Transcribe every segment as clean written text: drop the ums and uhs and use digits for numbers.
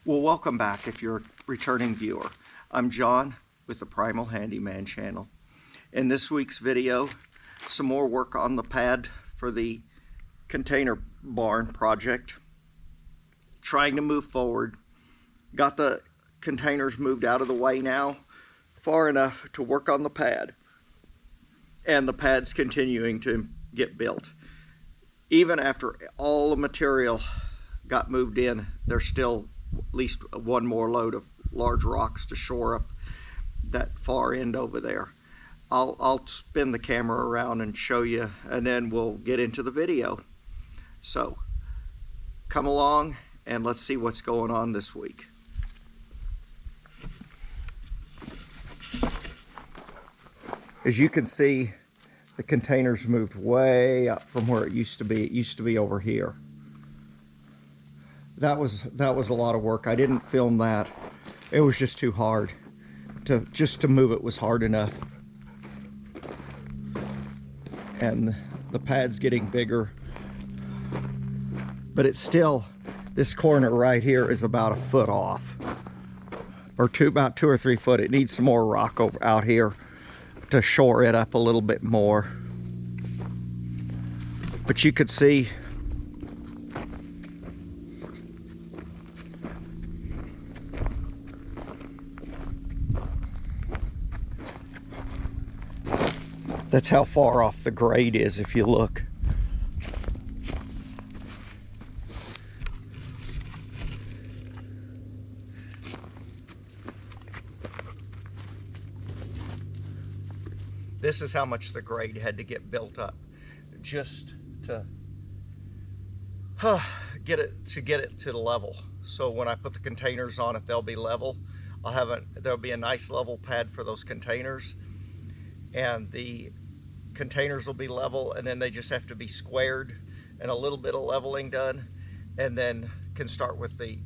Well, welcome back if you're a returning viewer. I'm John with the Primal Handyman channel. In this week's video, some more work on the pad for the container barn project. Trying to move forward. Got the containers moved out of the way now, far enough to work on the pad. And the pad's continuing to get built. Even after all the material got moved in, there's still at least one more load of large rocks to shore up that far end over there. I'll spin the camera around and show you, and then we'll get into the video. So come along and let's see what's going on this week. As you can see, the containers moved way up from where it used to be. It used to be over here. That was a lot of work. I didn't film that. It was just too hard. Just to move it was hard enough. And the pad's getting bigger. But it's still, this corner right here is about a foot off. Or about 2 or 3 foot. It needs some more rock out here to shore it up a little bit more. But you could see that's how far off the grade is if you look. This is how much the grade had to get built up just to get it to the level. So when I put the containers on it, they'll be level. There'll be a nice level pad for those containers, and the containers will be level, and then they just have to be squared and a little bit of leveling done, and then can start with the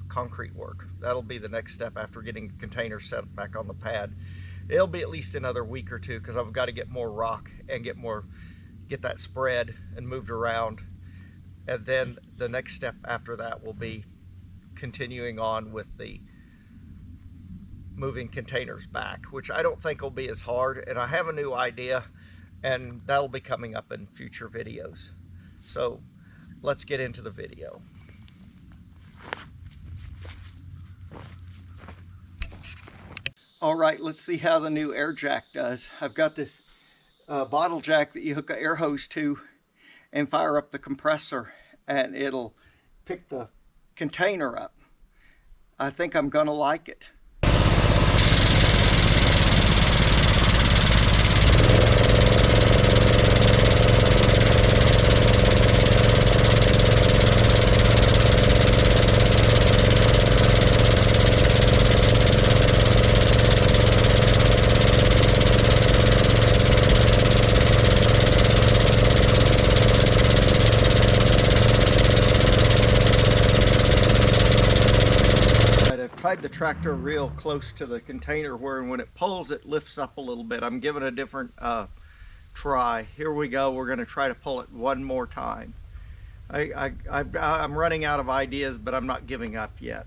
concrete work. That'll be the next step after getting the containers set back on the pad. It'll be at least another week or two because I've got to get more rock and get that spread and moved around. And then the next step after that will be continuing on with the moving containers back, which I don't think will be as hard. And I have a new idea, and that'll be coming up in future videos. So let's get into the video. All right, let's see how the new air jack does. I've got this bottle jack that you hook an air hose to and fire up the compressor, and it'll pick the container up. I think I'm gonna like it. Tied the tractor real close to the container where when it pulls it lifts up a little bit. I'm giving a different try. Here we go. We're going to try to pull it one more time. I'm running out of ideas, but I'm not giving up yet.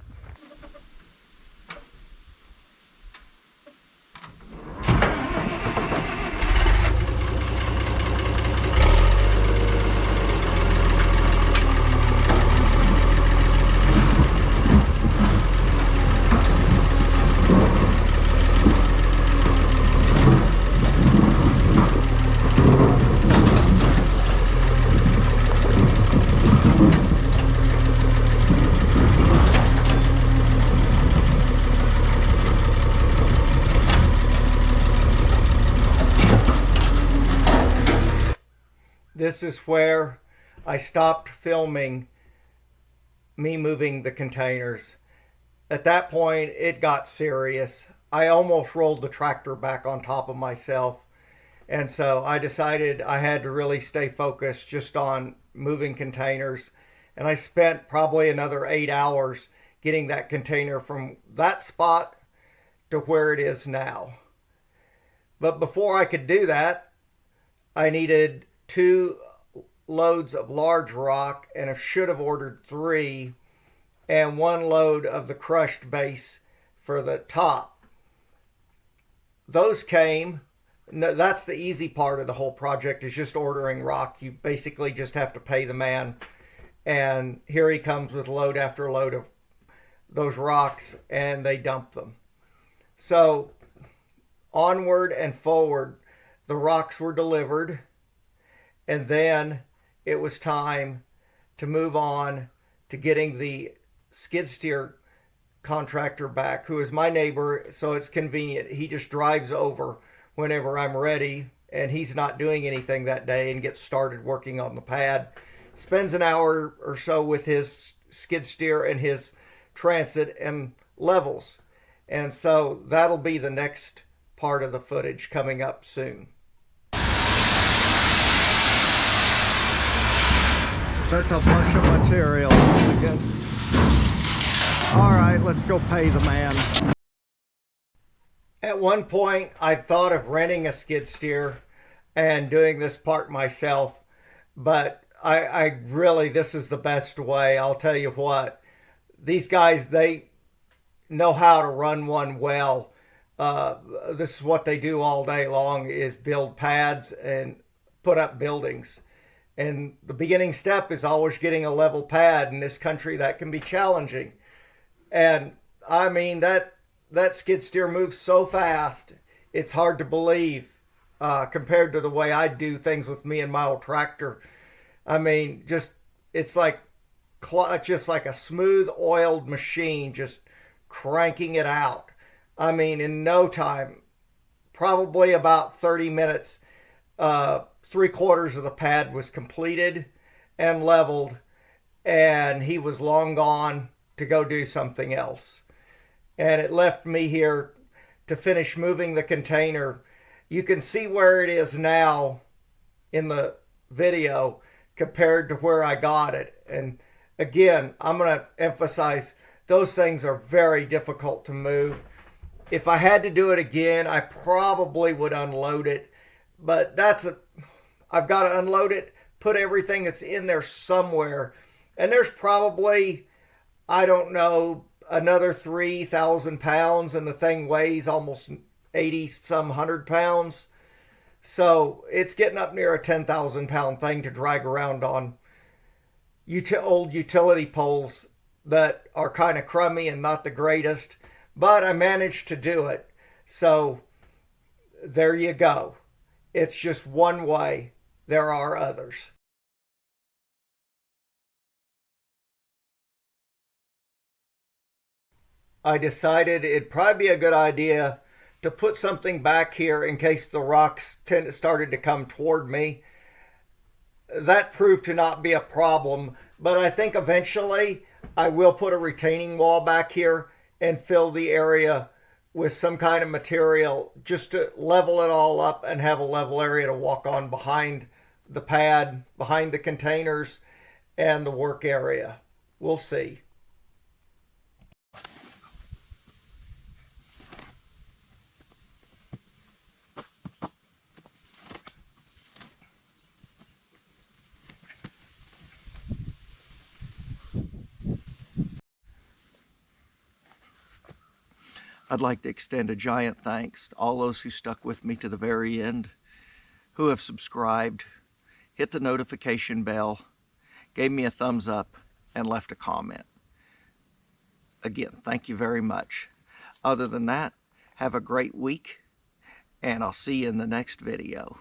This is where I stopped filming me moving the containers. At that point, it got serious. I almost rolled the tractor back on top of myself. And so I decided I had to really stay focused just on moving containers. And I spent probably another 8 hours getting that container from that spot to where it is now. But before I could do that, I needed 2 loads of large rock, and I should have ordered 3. and 1 load of the crushed base for the top. Those came. No, that's the easy part of the whole project, is just ordering rock. You basically just have to pay the man, and here he comes with load after load of those rocks, and they dump them. So onward and forward, the rocks were delivered, and then it was time to move on to getting the skid steer contractor back, who is my neighbor, so it's convenient. He just drives over whenever I'm ready, and he's not doing anything that day, and gets started working on the pad. Spends an hour or so with his skid steer and his transit and levels. And so that'll be the next part of the footage coming up soon. That's a bunch of material. All right, let's go pay the man. At one point, I thought of renting a skid steer and doing this part myself, but I really, this is the best way. I'll tell you what, these guys, they know how to run one well. This is what they do all day long, is build pads and put up buildings. And the beginning step is always getting a level pad. In this country, that can be challenging. And I mean, that skid steer moves so fast, it's hard to believe, compared to the way I do things with me and my old tractor. I mean, just, it's like just like a smooth oiled machine, just cranking it out. I mean, in no time, probably about 30 minutes, 3/4 of the pad was completed and leveled, and he was long gone to go do something else. And it left me here to finish moving the container. You can see where it is now in the video compared to where I got it. And again, I'm going to emphasize, those things are very difficult to move. If I had to do it again, I probably would unload it. But I've got to unload it, put everything that's in there somewhere. And there's probably, I don't know, another 3,000 pounds, and the thing weighs almost 80 some 100 pounds. So it's getting up near a 10,000 pound thing to drag around on old utility poles that are kind of crummy and not the greatest, but I managed to do it. So there you go. It's just one way. There are others. I decided it'd probably be a good idea to put something back here in case the rocks started to come toward me. That proved to not be a problem, but I think eventually I will put a retaining wall back here and fill the area with some kind of material just to level it all up and have a level area to walk on behind the pad, behind the containers, and the work area. We'll see. I'd like to extend a giant thanks to all those who stuck with me to the very end, who have subscribed, hit the notification bell, gave me a thumbs up, and left a comment. Again, thank you very much. Other than that, have a great week, and I'll see you in the next video.